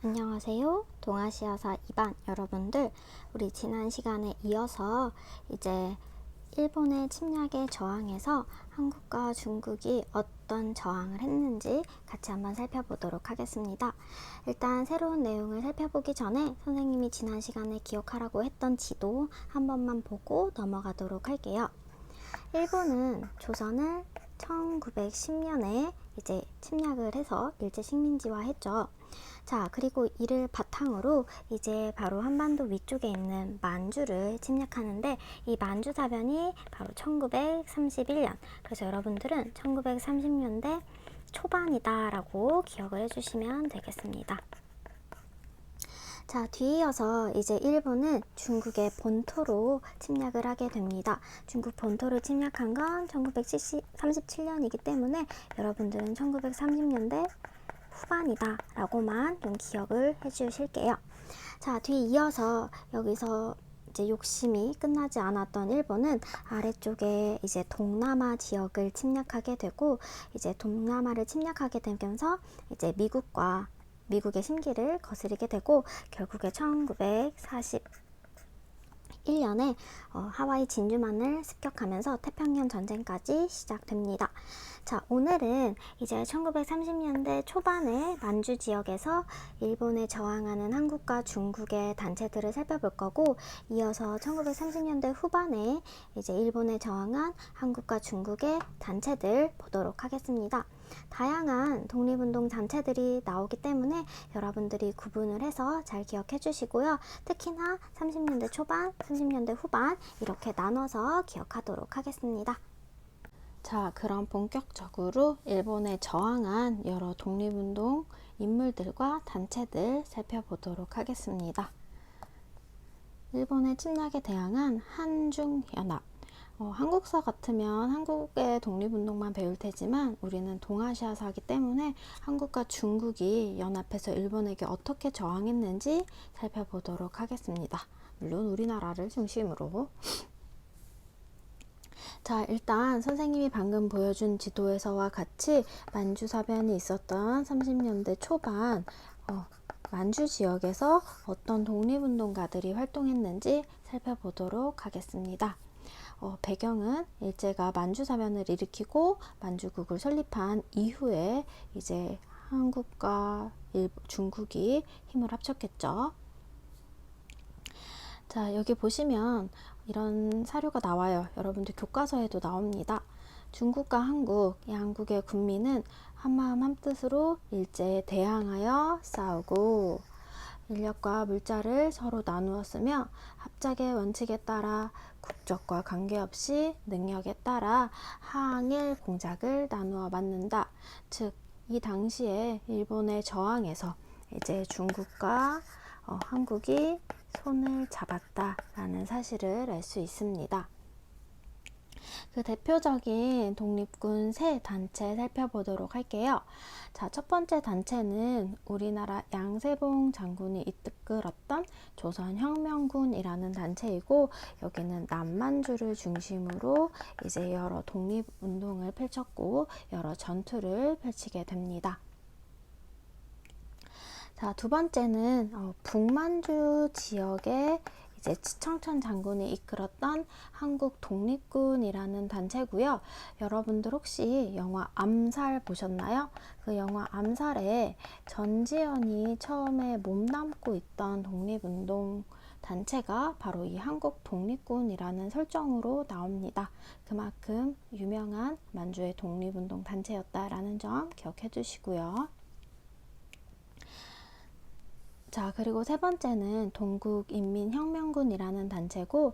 안녕하세요. 동아시아사 2반 여러분들, 우리 지난 시간에 이어서 이제 일본의 침략에 저항해서 한국과 중국이 어떤 저항을 했는지 같이 한번 살펴보도록 하겠습니다. 일단 새로운 내용을 살펴보기 전에 선생님이 지난 시간에 기억하라고 했던 지도 한 번만 보고 넘어가도록 할게요. 일본은 조선을 1910년에 이제 침략을 해서 일제 식민지화 했죠. 자, 그리고 이를 바탕으로 이제 바로 한반도 위쪽에 있는 만주를 침략하는데, 이 만주 사변이 바로 1931년, 그래서 여러분들은 1930년대 초반이다 라고 기억을 해주시면 되겠습니다. 자, 뒤이어서 이제 일본은 중국의 본토로 침략을 하게 됩니다. 중국 본토를 침략한 건 1937년이기 때문에 여러분들은 1930년대 후반이다 라고만 좀 기억을 해 주실게요. 자, 뒤이어서 여기서 이제 욕심이 끝나지 않았던 일본은 아래쪽에 이제 동남아 지역을 침략하게 되고, 이제 동남아를 침략하게 되면서 이제 미국의 심기를 거스르게 되고, 결국에 1941년에 하와이 진주만을 습격하면서 태평양 전쟁까지 시작됩니다. 자, 오늘은 이제 1930년대 초반에 만주 지역에서 일본에 저항하는 한국과 중국의 단체들을 살펴볼 거고, 이어서 1930년대 후반에 이제 일본에 저항한 한국과 중국의 단체들 보도록 하겠습니다. 다양한 독립운동 단체들이 나오기 때문에 여러분들이 구분을 해서 잘 기억해 주시고요. 특히나 30년대 초반, 30년대 후반 이렇게 나눠서 기억하도록 하겠습니다. 자, 그럼 본격적으로 일본에 저항한 여러 독립운동 인물들과 단체들 살펴보도록 하겠습니다. 일본의 침략에 대항한 한중연합. 한국사 같으면 한국의 독립운동만 배울 테지만 우리는 동아시아사이기 때문에 한국과 중국이 연합해서 일본에게 어떻게 저항했는지 살펴보도록 하겠습니다. 물론 우리나라를 중심으로. 자, 일단 선생님이 방금 보여준 지도에서와 같이 만주사변이 있었던 30년대 초반 만주 지역에서 어떤 독립운동가들이 활동했는지 살펴보도록 하겠습니다. 배경은 일제가 만주사변을 일으키고 만주국을 설립한 이후에 이제 한국과 중국이 힘을 합쳤겠죠. 자, 여기 보시면 이런 사료가 나와요. 여러분들 교과서에도 나옵니다. 중국과 한국, 양국의 군민은 한마음 한뜻으로 일제에 대항하여 싸우고 인력과 물자를 서로 나누었으며 합작의 원칙에 따라 국적과 관계없이 능력에 따라 항일 공작을 나누어 맞는다. 즉, 이 당시에 일본의 저항에서 이제 중국과 한국이 손을 잡았다라는 사실을 알 수 있습니다. 그 대표적인 독립군 세 단체 살펴보도록 할게요. 자, 첫 번째 단체는 우리나라 양세봉 장군이 이끌었던 조선혁명군이라는 단체이고, 여기는 남만주를 중심으로 이제 여러 독립운동을 펼쳤고 여러 전투를 펼치게 됩니다. 자, 두 번째는 북만주 지역의 이제 치청천 장군이 이끌었던 한국 독립군이라는 단체고요. 여러분들 혹시 영화 암살 보셨나요? 그 영화 암살에 전지현이 처음에 몸담고 있던 독립운동 단체가 바로 이 한국 독립군이라는 설정으로 나옵니다. 그만큼 유명한 만주의 독립운동 단체였다라는 점 기억해 주시고요. 자, 그리고 세 번째는 동국인민혁명군이라는 단체고,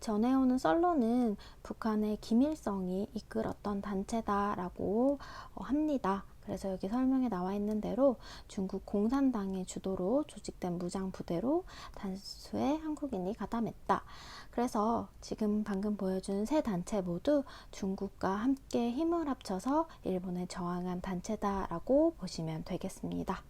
전해오는 썰로는 북한의 김일성이 이끌었던 단체다라고 합니다. 그래서 여기 설명에 나와 있는 대로 중국 공산당의 주도로 조직된 무장부대로 다수의 한국인이 가담했다. 그래서 지금 방금 보여준 세 단체 모두 중국과 함께 힘을 합쳐서 일본에 저항한 단체다라고 보시면 되겠습니다.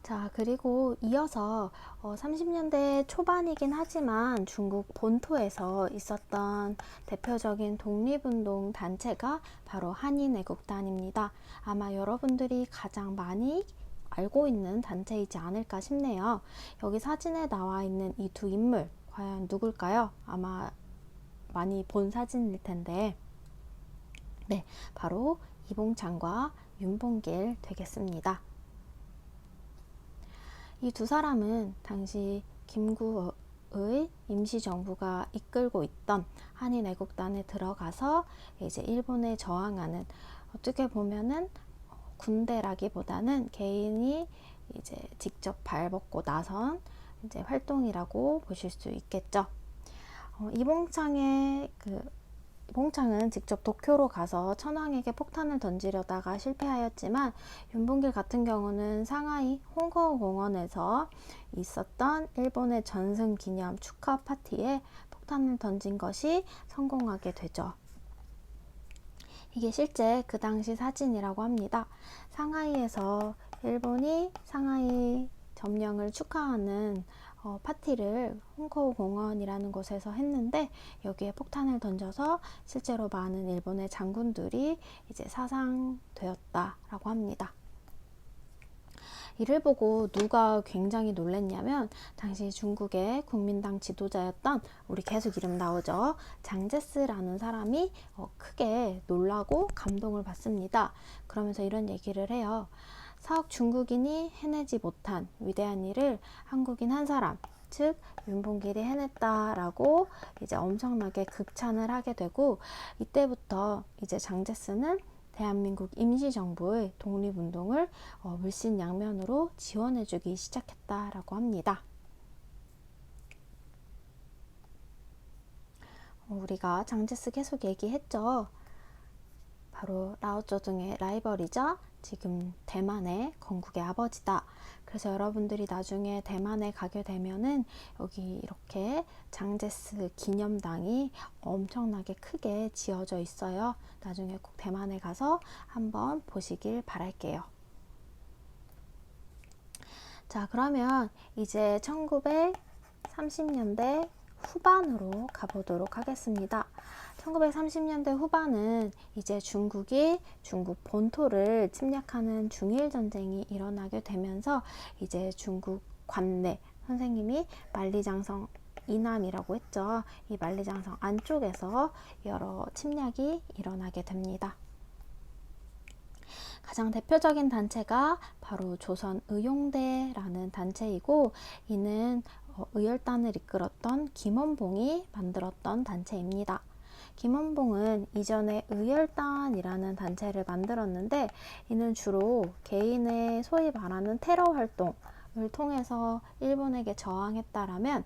자, 그리고 이어서 30년대 초반이긴 하지만 중국 본토에서 있었던 대표적인 독립운동 단체가 바로 한인애국단입니다. 아마 여러분들이 가장 많이 알고 있는 단체이지 않을까 싶네요. 여기 사진에 나와 있는 이 두 인물, 과연 누굴까요? 아마 많이 본 사진일 텐데, 네, 바로 이봉창과 윤봉길 되겠습니다. 이 두 사람은 당시 김구의 임시정부가 이끌고 있던 한인애국단에 들어가서 이제 일본에 저항하는, 어떻게 보면은 군대라기보다는 개인이 이제 직접 발벗고 나선 이제 활동이라고 보실 수 있겠죠. 이봉창은 직접 도쿄로 가서 천황에게 폭탄을 던지려다가 실패하였지만, 윤봉길 같은 경우는 상하이 홍거공원에서 있었던 일본의 전승 기념 축하 파티에 폭탄을 던진 것이 성공하게 되죠. 이게 실제 그 당시 사진이라고 합니다. 상하이에서 일본이 상하이 점령을 축하하는 파티를 홍커우 공원이라는 곳에서 했는데, 여기에 폭탄을 던져서 실제로 많은 일본의 장군들이 이제 사상되었다라고 합니다. 이를 보고 누가 굉장히 놀랐냐면, 당시 중국의 국민당 지도자였던, 우리 계속 이름 나오죠, 장제스라는 사람이 크게 놀라고 감동을 받습니다. 그러면서 이런 얘기를 해요. 사억 중국인이 해내지 못한 위대한 일을 한국인 한 사람, 즉 윤봉길이 해냈다라고 이제 엄청나게 극찬을 하게 되고, 이때부터 이제 장제스는 대한민국 임시정부의 독립운동을 물신양면으로 지원해주기 시작했다라고 합니다. 우리가 장제스 계속 얘기했죠. 바로 라오쩌둥의 라이벌이자 지금 대만의 건국의 아버지다. 그래서 여러분들이 나중에 대만에 가게 되면은 여기 이렇게 장제스 기념당이 엄청나게 크게 지어져 있어요. 나중에 꼭 대만에 가서 한번 보시길 바랄게요. 자, 그러면 이제 1930년대 후반으로 가보도록 하겠습니다. 1930년대 후반은 이제 중국이 중국 본토를 침략하는 중일전쟁이 일어나게 되면서 이제 중국 관내, 선생님이 만리장성 이남이라고 했죠. 이 만리장성 안쪽에서 여러 침략이 일어나게 됩니다. 가장 대표적인 단체가 바로 조선의용대라는 단체이고, 이는 의열단을 이끌었던 김원봉이 만들었던 단체입니다. 김원봉은 이전에 의열단이라는 단체를 만들었는데, 이는 주로 개인의 소위 말하는 테러 활동을 통해서 일본에게 저항했다라면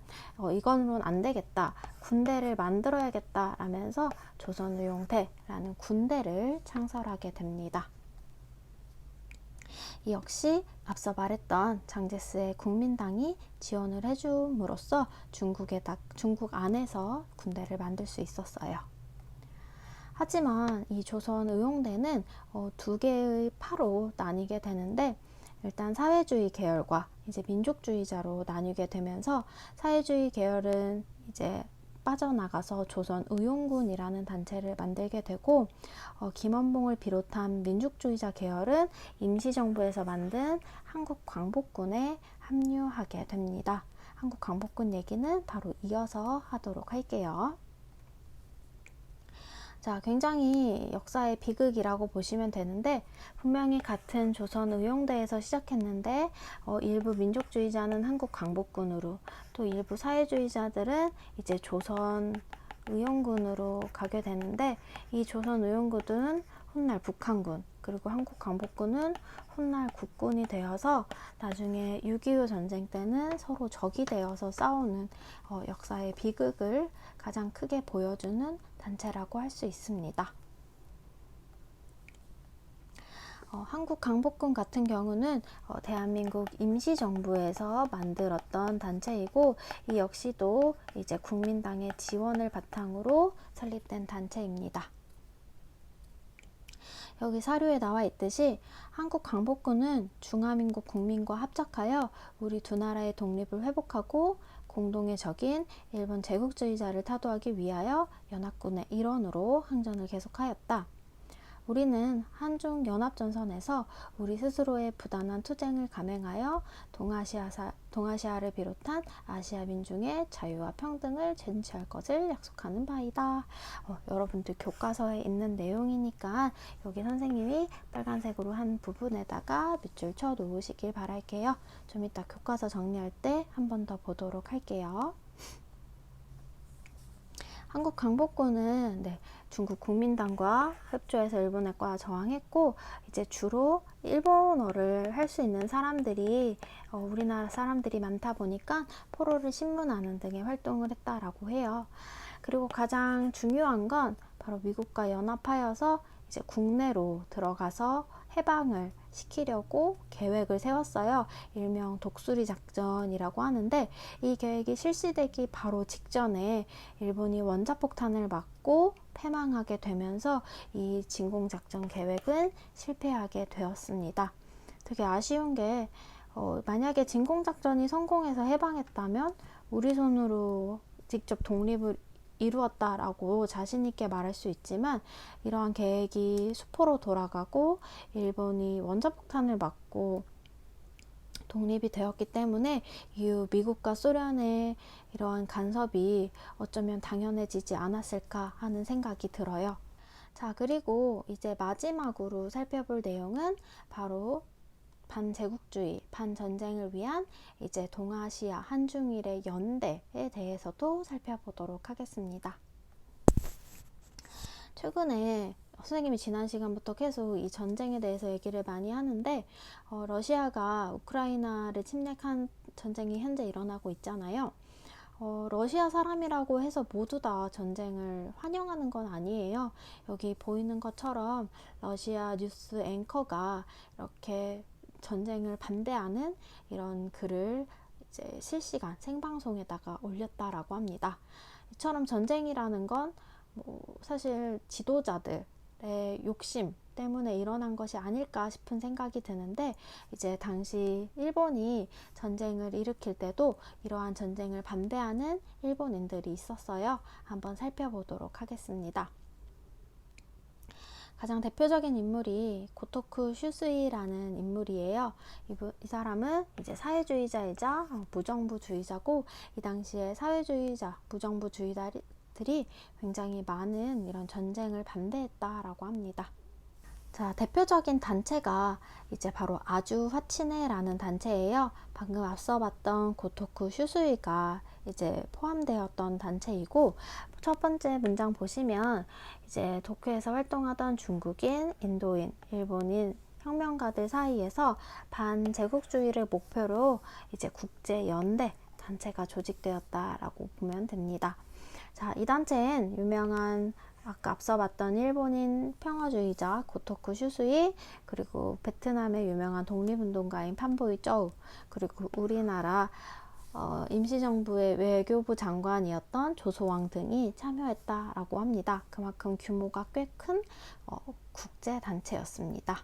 이거는 안 되겠다, 군대를 만들어야겠다 라면서 조선의용대라는 군대를 창설하게 됩니다. 이 역시 앞서 말했던 장제스의 국민당이 지원을 해줌으로써 중국 안에서 군대를 만들 수 있었어요. 하지만 이 조선의용대는 두 개의 파로 나뉘게 되는데, 일단 사회주의 계열과 이제 민족주의자로 나뉘게 되면서, 사회주의 계열은 이제 빠져나가서 조선의용군이라는 단체를 만들게 되고, 김원봉을 비롯한 민족주의자 계열은 임시정부에서 만든 한국광복군에 합류하게 됩니다. 한국광복군 얘기는 바로 이어서 하도록 할게요. 자, 굉장히 역사의 비극이라고 보시면 되는데, 분명히 같은 조선의용대에서 시작했는데 일부 민족주의자는 한국광복군으로, 또 일부 사회주의자들은 이제 조선의용군으로 가게 되는데, 이 조선의용군은 훗날 북한군, 그리고 한국광복군은 훗날 국군이 되어서 나중에 6.25 전쟁 때는 서로 적이 되어서 싸우는 역사의 비극을 가장 크게 보여주는 단체라고 할 수 있습니다. 한국광복군 같은 경우는 대한민국 임시정부에서 만들었던 단체이고, 이 역시도 이제 국민당의 지원을 바탕으로 설립된 단체입니다. 여기 사료에 나와 있듯이 한국 광복군은 중화민국 국민과 합작하여 우리 두 나라의 독립을 회복하고 공동의 적인 일본 제국주의자를 타도하기 위하여 연합군의 일원으로 항전을 계속하였다. 우리는 한중연합전선에서 우리 스스로의 부단한 투쟁을 감행하여 동아시아를 비롯한 아시아 민중의 자유와 평등을 쟁취할 것을 약속하는 바이다. 여러분들 교과서에 있는 내용이니까 여기 선생님이 빨간색으로 한 부분에다가 밑줄 쳐 놓으시길 바랄게요. 좀 이따 교과서 정리할 때 한 번 더 보도록 할게요. 한국 광복군은 중국 국민당과 협조해서 일본과 저항했고, 이제 주로 일본어를 할 수 있는 사람들이 우리나라 사람들이 많다 보니까 포로를 신문하는 등의 활동을 했다라고 해요. 그리고 가장 중요한 건 바로 미국과 연합하여서 이제 국내로 들어가서 해방을 시키려고 계획을 세웠어요. 일명 독수리 작전이라고 하는데, 이 계획이 실시되기 바로 직전에 일본이 원자폭탄을 맞고 패망하게 되면서 이 진공작전 계획은 실패하게 되었습니다. 되게 아쉬운 게 만약에 진공작전이 성공해서 해방했다면 우리 손으로 직접 독립을 이루었다라고 자신있게 말할 수 있지만, 이러한 계획이 수포로 돌아가고 일본이 원자폭탄을 맞고 독립이 되었기 때문에 이후 미국과 소련의 이러한 간섭이 어쩌면 당연해지지 않았을까 하는 생각이 들어요. 자, 그리고 이제 마지막으로 살펴볼 내용은 바로 반제국주의, 반전쟁을 위한 이제 동아시아 한중일의 연대에 대해서도 살펴보도록 하겠습니다. 최근에 선생님이 지난 시간부터 계속 이 전쟁에 대해서 얘기를 많이 하는데, 러시아가 우크라이나를 침략한 전쟁이 현재 일어나고 있잖아요. 러시아 사람이라고 해서 모두 다 전쟁을 환영하는 건 아니에요. 여기 보이는 것처럼 러시아 뉴스 앵커가 이렇게 전쟁을 반대하는 이런 글을 이제 실시간 생방송에다가 올렸다라고 합니다. 이처럼 전쟁이라는 건 사실 지도자들의 욕심 때문에 일어난 것이 아닐까 싶은 생각이 드는데, 이제 당시 일본이 전쟁을 일으킬 때도 이러한 전쟁을 반대하는 일본인들이 있었어요. 한번 살펴보도록 하겠습니다. 가장 대표적인 인물이 고토쿠 슈스이라는 인물이에요. 이 사람은 이제 사회주의자이자 무정부주의자고, 이 당시에 사회주의자, 무정부주의자들이 굉장히 많은 이런 전쟁을 반대했다라고 합니다. 자, 대표적인 단체가 이제 바로 아주 화치네라는 단체예요. 방금 앞서 봤던 고토쿠 슈스이가 이제 포함되었던 단체이고, 첫 번째 문장 보시면 이제 도쿄에서 활동하던 중국인, 인도인, 일본인 혁명가들 사이에서 반제국주의를 목표로 이제 국제연대 단체가 조직되었다라고 보면 됩니다. 자, 이 단체엔 유명한 아까 앞서 봤던 일본인 평화주의자 고토쿠 슈스이, 그리고 베트남의 유명한 독립운동가인 판보이 쩌우, 그리고 우리나라 임시정부의 외교부 장관이었던 조소왕 등이 참여했다라고 합니다. 그만큼 규모가 꽤 큰 국제단체였습니다.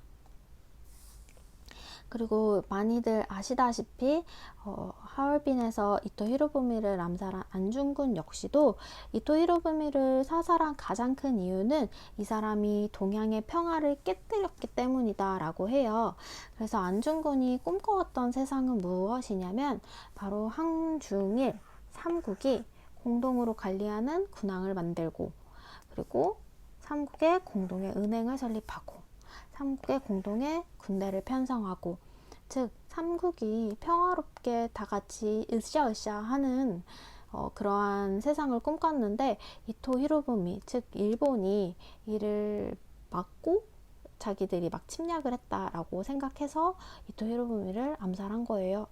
그리고 많이들 아시다시피 하얼빈에서 이토 히로부미를 암살한 안중근 역시도 이토 히로부미를 사살한 가장 큰 이유는 이 사람이 동양의 평화를 깨뜨렸기 때문이다 라고 해요. 그래서 안중근이 꿈꿔왔던 세상은 무엇이냐면 바로 한중일 3국이 공동으로 관리하는 군항을 만들고, 그리고 3국의 공동의 은행을 설립하고, 3국의 공동의 군대를 편성하고, 즉 3국이 평화롭게 다 같이 으쌰으쌰 하는 그러한 세상을 꿈꿨는데, 이토 히로부미, 즉 일본이 이를 막고 자기들이 막 침략을 했다라고 생각해서 이토 히로부미를 암살한 거예요.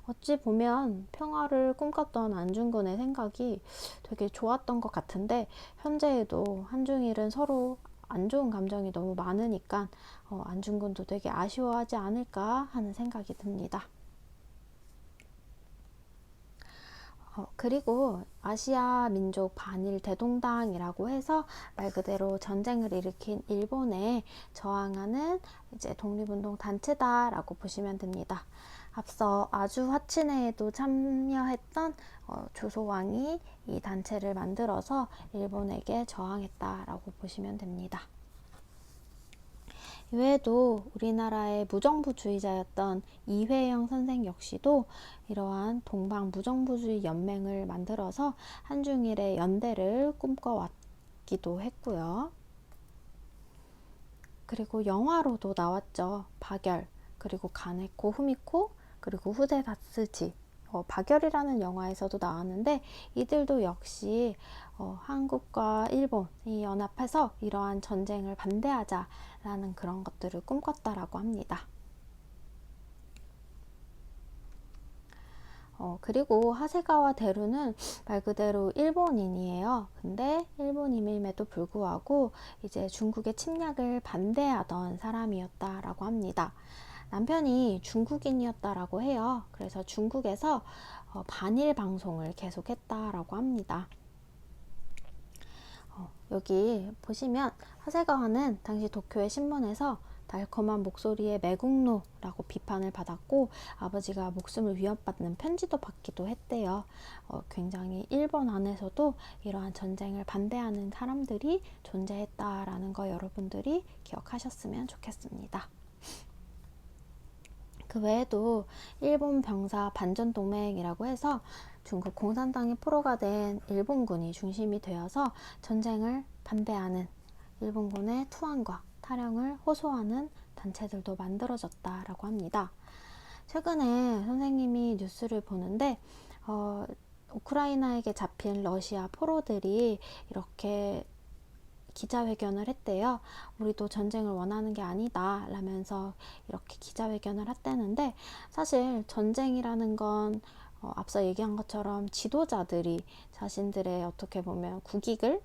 어찌 보면 평화를 꿈꿨던 안중근의 생각이 되게 좋았던 것 같은데, 현재에도 한중일은 서로 안 좋은 감정이 너무 많으니까 안중근도 되게 아쉬워하지 않을까 하는 생각이 듭니다. 그리고 아시아 민족 반일 대동당이라고 해서 말 그대로 전쟁을 일으킨 일본에 저항하는 이제 독립운동 단체다라고 보시면 됩니다. 앞서 아주 화친회에도 참여했던 조소왕이 이 단체를 만들어서 일본에게 저항했다라고 보시면 됩니다. 이외에도 우리나라의 무정부주의자였던 이회영 선생 역시도 이러한 동방 무정부주의 연맹을 만들어서 한중일의 연대를 꿈꿔왔기도 했고요. 그리고 영화로도 나왔죠. 박열, 그리고 가네코 후미코, 그리고 후세 다스지. 박열이라는 영화에서도 나왔는데 이들도 역시 한국과 일본이 연합해서 이러한 전쟁을 반대하자라는 그런 것들을 꿈꿨다라고 합니다. 그리고 하세가와 대루는 말 그대로 일본인이에요. 근데 일본인임에도 불구하고 이제 중국의 침략을 반대하던 사람이었다라고 합니다. 남편이 중국인이었다라고 해요. 그래서 중국에서 반일 방송을 계속했다라고 합니다. 여기 보시면 하세가와는 당시 도쿄의 신문에서 달콤한 목소리의 매국노라고 비판을 받았고 아버지가 목숨을 위협받는 편지도 받기도 했대요. 굉장히 일본 안에서도 이러한 전쟁을 반대하는 사람들이 존재했다라는 거 여러분들이 기억하셨으면 좋겠습니다. 그 외에도 일본 병사 반전동맹이라고 해서 중국 공산당의 포로가 된 일본군이 중심이 되어서 전쟁을 반대하는 일본군의 투항과 탈영을 호소하는 단체들도 만들어졌다라고 합니다. 최근에 선생님이 뉴스를 보는데 우크라이나에게 잡힌 러시아 포로들이 이렇게 기자회견을 했대요. 우리도 전쟁을 원하는 게 아니다 라면서 이렇게 기자회견을 했다는데 사실 전쟁이라는 건 앞서 얘기한 것처럼 지도자들이 자신들의 어떻게 보면 국익을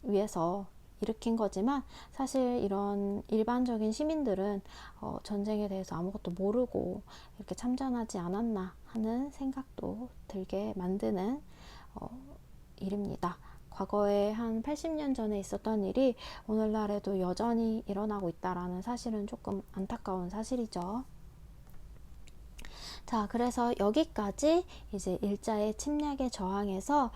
위해서 일으킨 거지만 사실 이런 일반적인 시민들은 전쟁에 대해서 아무것도 모르고 이렇게 참전하지 않았나 하는 생각도 들게 만드는 일입니다. 과거에 한 80년 전에 있었던 일이 오늘날에도 여전히 일어나고 있다라는 사실은 조금 안타까운 사실이죠. 자, 그래서 여기까지 이제 일자의 침략에 저항해서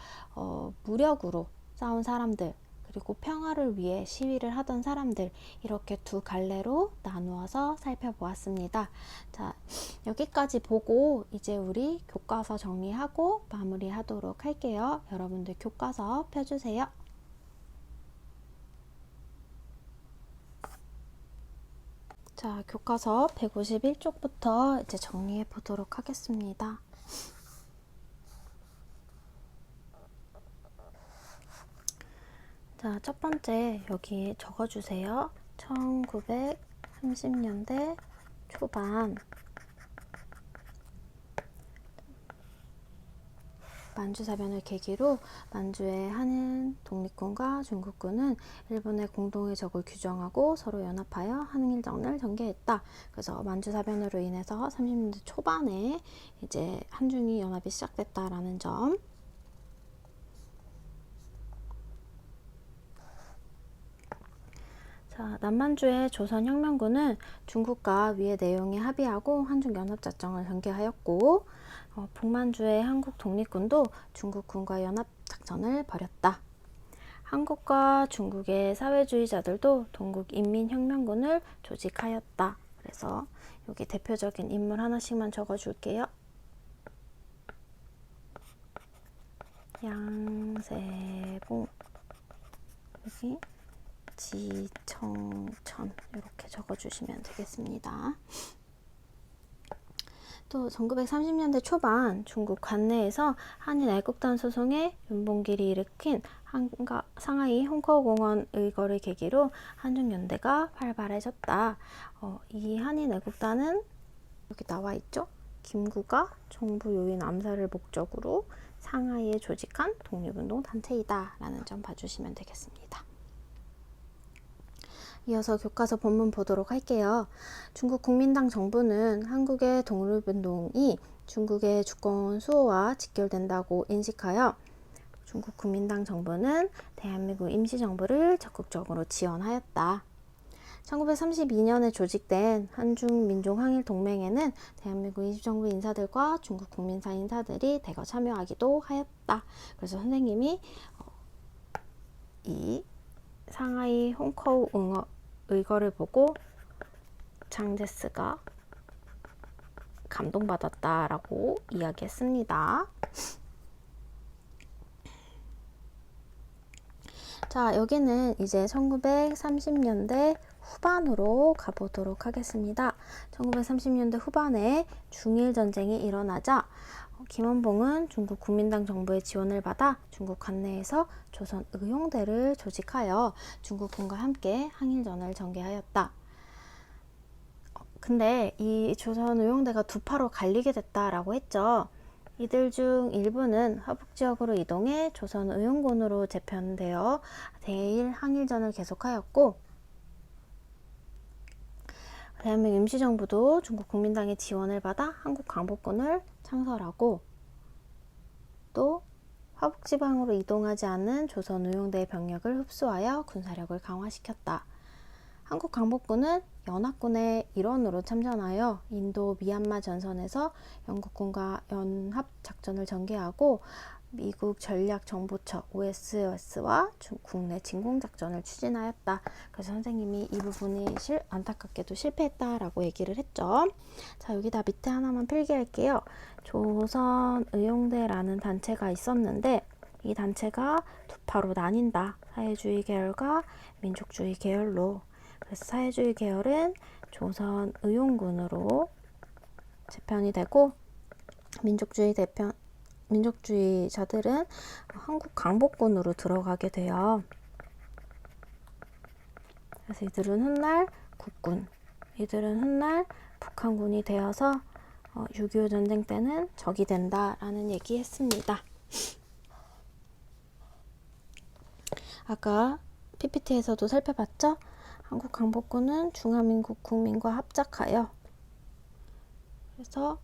무력으로 싸운 사람들 그리고 평화를 위해 시위를 하던 사람들 이렇게 두 갈래로 나누어서 살펴보았습니다. 자, 여기까지 보고 이제 우리 교과서 정리하고 마무리하도록 할게요. 여러분들 교과서 펴주세요. 자, 교과서 151쪽부터 이제 정리해 보도록 하겠습니다. 자, 첫 번째 여기 적어주세요. 1930년대 초반 만주사변을 계기로 만주의 한일 독립군과 중국군은 일본의 공동의 적을 규정하고 서로 연합하여 한일전을 전개했다. 그래서 만주사변으로 인해서 30년대 초반에 이제 한중이 연합이 시작됐다라는 점. 자, 남만주의 조선혁명군은 중국과 위의 내용에 합의하고 한중연합작전을 전개하였고 북만주의 한국 독립군도 중국군과 연합작전을 벌였다. 한국과 중국의 사회주의자들도 동국인민혁명군을 조직하였다. 그래서 여기 대표적인 인물 하나씩만 적어줄게요. 양세봉, 여기 지청천 이렇게 적어주시면 되겠습니다. 또 1930년대 초반 중국 관내에서 한일 애국단 소송에 윤봉길이 일으킨 상하이 홍커공원 의거를 계기로 한중연대가 활발해졌다. 이 한일 애국단은 여기 나와 있죠. 김구가 정부 요인 암살을 목적으로 상하이에 조직한 독립운동 단체이다 라는 점 봐주시면 되겠습니다. 이어서 교과서 본문 보도록 할게요. 중국 국민당 정부는 한국의 독립운동이 중국의 주권 수호와 직결된다고 인식하여 중국 국민당 정부는 대한민국 임시정부를 적극적으로 지원하였다. 1932년에 조직된 한중민족항일동맹에는 대한민국 임시정부 인사들과 중국 국민사 인사들이 대거 참여하기도 하였다. 그래서 선생님이 이 상하이 홍커우 의거를 보고 장제스가 감동받았다라고 이야기했습니다. 자, 여기는 이제 1930년대 후반으로 가보도록 하겠습니다. 1930년대 후반에 중일전쟁이 일어나자 김원봉은 중국 국민당 정부의 지원을 받아 중국 관내에서 조선 의용대를 조직하여 중국군과 함께 항일전을 전개하였다. 근데 이 조선 의용대가 두 파로 갈리게 됐다라고 했죠. 이들 중 일부는 화북지역으로 이동해 조선 의용군으로 재편되어 대일 항일전을 계속하였고, 대한민국 임시정부도 중국 국민당의 지원을 받아 한국 광복군을 창설하고, 또 화북지방으로 이동하지 않은 조선 의용대의 병력을 흡수하여 군사력을 강화시켰다. 한국 광복군은 연합군의 일원으로 참전하여 인도 미얀마 전선에서 영국군과 연합 작전을 전개하고 미국 전략정보처 OSS와 국내 진공작전을 추진하였다. 그래서 선생님이 이 부분이 안타깝게도 실패했다라고 얘기를 했죠. 자, 여기다 밑에 하나만 필기할게요. 조선의용대라는 단체가 있었는데 이 단체가 두 파로 나뉜다. 사회주의 계열과 민족주의 계열로. 그래서 사회주의 계열은 조선의용군으로 재편이 되고 민족주의자들은 한국 광복군으로 들어가게 돼요. 그래서 이들은 훗날 국군, 이들은 훗날 북한군이 되어서 6.25 전쟁 때는 적이 된다라는 얘기했습니다. 아까 PPT에서도 살펴봤죠? 한국 광복군은 중화민국 국민과 합작하여 그래서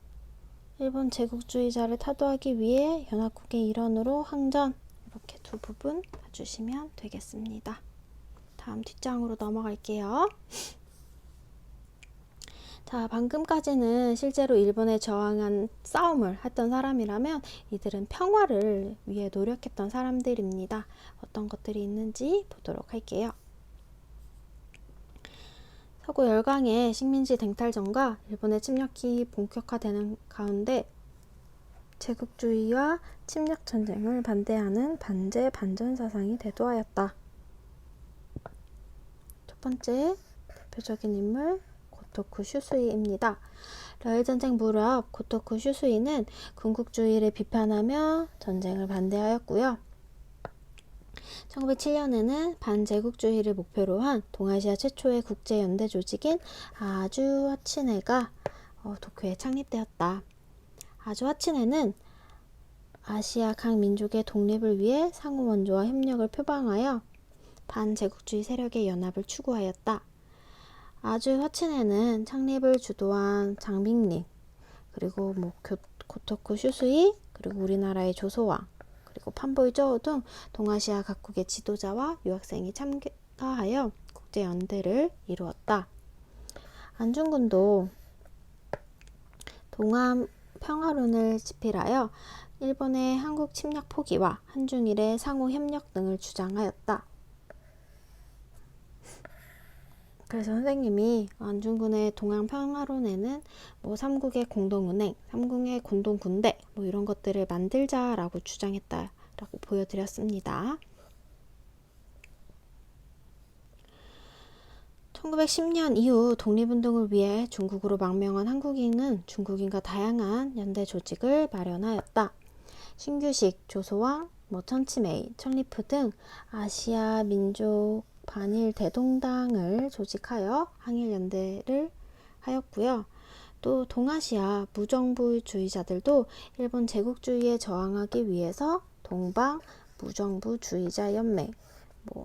일본 제국주의자를 타도하기 위해 연합국의 일원으로 항전, 이렇게 두 부분 봐주시면 되겠습니다. 다음 뒷장으로 넘어갈게요. 자, 방금까지는 실제로 일본에 저항한 싸움을 했던 사람이라면 이들은 평화를 위해 노력했던 사람들입니다. 어떤 것들이 있는지 보도록 할게요. 서구 열강의 식민지 쟁탈전과 일본의 침략이 본격화되는 가운데 제국주의와 침략 전쟁을 반대하는 반제 반전 사상이 대두하였다. 첫 번째 대표적인 인물 고토쿠 슈스이입니다. 러일전쟁 무렵 고토쿠 슈스이는 군국주의를 비판하며 전쟁을 반대하였고요. 1907년에는 반제국주의를 목표로 한 동아시아 최초의 국제연대 조직인 아주하치네가 도쿄에 창립되었다. 아주하치네는 아시아 각 민족의 독립을 위해 상호 원조와 협력을 표방하여 반제국주의 세력의 연합을 추구하였다. 아주하치네는 창립을 주도한 장빙림, 그리고 고토쿠 슈스이, 그리고 우리나라의 조소왕, 그리고 판보이저우 등 동아시아 각국의 지도자와 유학생이 참가하여 국제연대를 이루었다. 안중근도 동암 평화론을 집필하여 일본의 한국 침략 포기와 한중일의 상호 협력 등을 주장하였다. 그래서 선생님이 안중근의 동암 평화론에는 삼국의 공동은행, 삼국의 공동군대 이런 것들을 만들자라고 주장했다라고 보여드렸습니다. 1910년 이후 독립운동을 위해 중국으로 망명한 한국인은 중국인과 다양한 연대 조직을 마련하였다. 신규식, 조소왕, 천치메이, 천리프 등 아시아 민족 반일 대동당을 조직하여 항일연대를 하였고요. 또 동아시아 무정부주의자들도 일본 제국주의에 저항하기 위해서 동방 무정부주의자 연맹,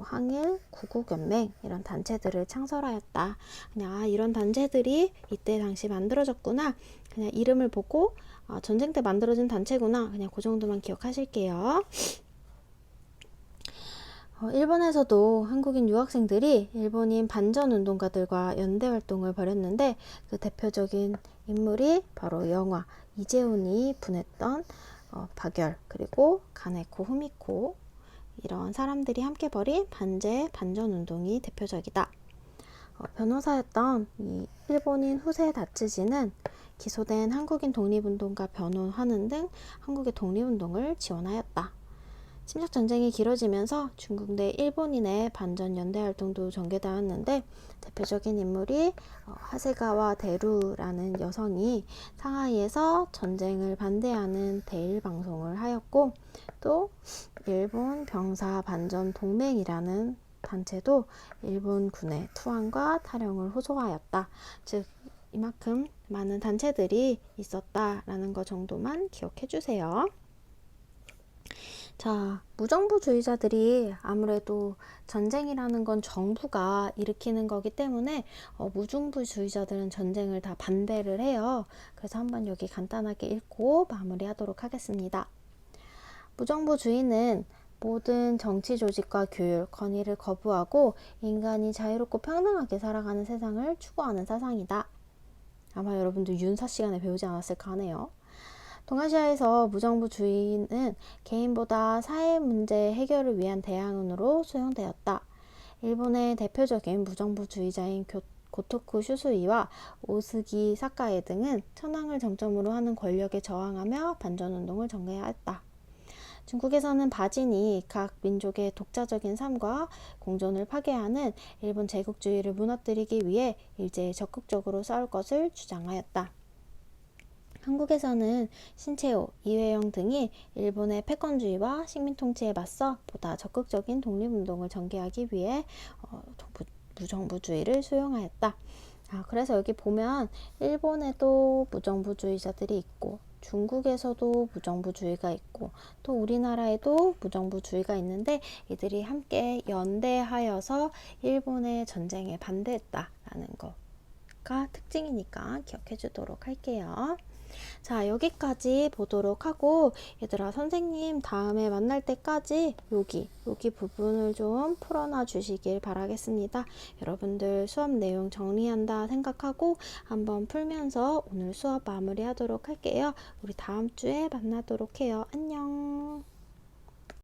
항일 구국연맹 이런 단체들을 창설하였다. 그냥 이런 단체들이 이때 당시 만들어졌구나. 그냥 이름을 보고 전쟁 때 만들어진 단체구나. 그냥 그 정도만 기억하실게요. 일본에서도 한국인 유학생들이 일본인 반전운동가들과 연대활동을 벌였는데 그 대표적인 인물이 바로 영화 이재훈이 분했던 박열 그리고 가네코 후미코 이런 사람들이 함께 벌인 반전운동이 대표적이다. 변호사였던 이 일본인 후세 다츠지는 기소된 한국인 독립운동가 변호하는 등 한국의 독립운동을 지원하였다. 침략 전쟁이 길어지면서 중국 내 일본인의 반전 연대 활동도 전개되었는데 대표적인 인물이 하세가와 대루라는 여성이 상하이에서 전쟁을 반대하는 대일 방송을 하였고 또 일본 병사 반전 동맹이라는 단체도 일본 군의 투항과 탈영을 호소하였다. 즉 이만큼 많은 단체들이 있었다라는 것 정도만 기억해 주세요. 자, 무정부주의자들이 아무래도 전쟁이라는 건 정부가 일으키는 거기 때문에 무정부주의자들은 전쟁을 다 반대를 해요. 그래서 한번 여기 간단하게 읽고 마무리하도록 하겠습니다. 무정부주의는 모든 정치 조직과 규율, 권위를 거부하고 인간이 자유롭고 평등하게 살아가는 세상을 추구하는 사상이다. 아마 여러분도 윤사 시간에 배우지 않았을까 하네요. 동아시아에서 무정부주의는 개인보다 사회 문제 해결을 위한 대안으로 수용되었다. 일본의 대표적인 무정부주의자인 고토쿠 슈스이와 오스기 사카에 등은 천황을 정점으로 하는 권력에 저항하며 반전운동을 전개하였다. 중국에서는 바진이 각 민족의 독자적인 삶과 공존을 파괴하는 일본 제국주의를 무너뜨리기 위해 일제히 적극적으로 싸울 것을 주장하였다. 한국에서는 신채호, 이회영 등이 일본의 패권주의와 식민통치에 맞서 보다 적극적인 독립운동을 전개하기 위해 무정부주의를 수용하였다. 그래서 여기 보면 일본에도 무정부주의자들이 있고 중국에서도 무정부주의가 있고 또 우리나라에도 무정부주의가 있는데 이들이 함께 연대하여서 일본의 전쟁에 반대했다라는 거가 특징이니까 기억해 주도록 할게요. 자, 여기까지 보도록 하고 얘들아 선생님 다음에 만날 때까지 여기 부분을 좀 풀어놔 주시길 바라겠습니다. 여러분들 수업 내용 정리한다 생각하고 한번 풀면서 오늘 수업 마무리하도록 할게요. 우리 다음 주에 만나도록 해요. 안녕.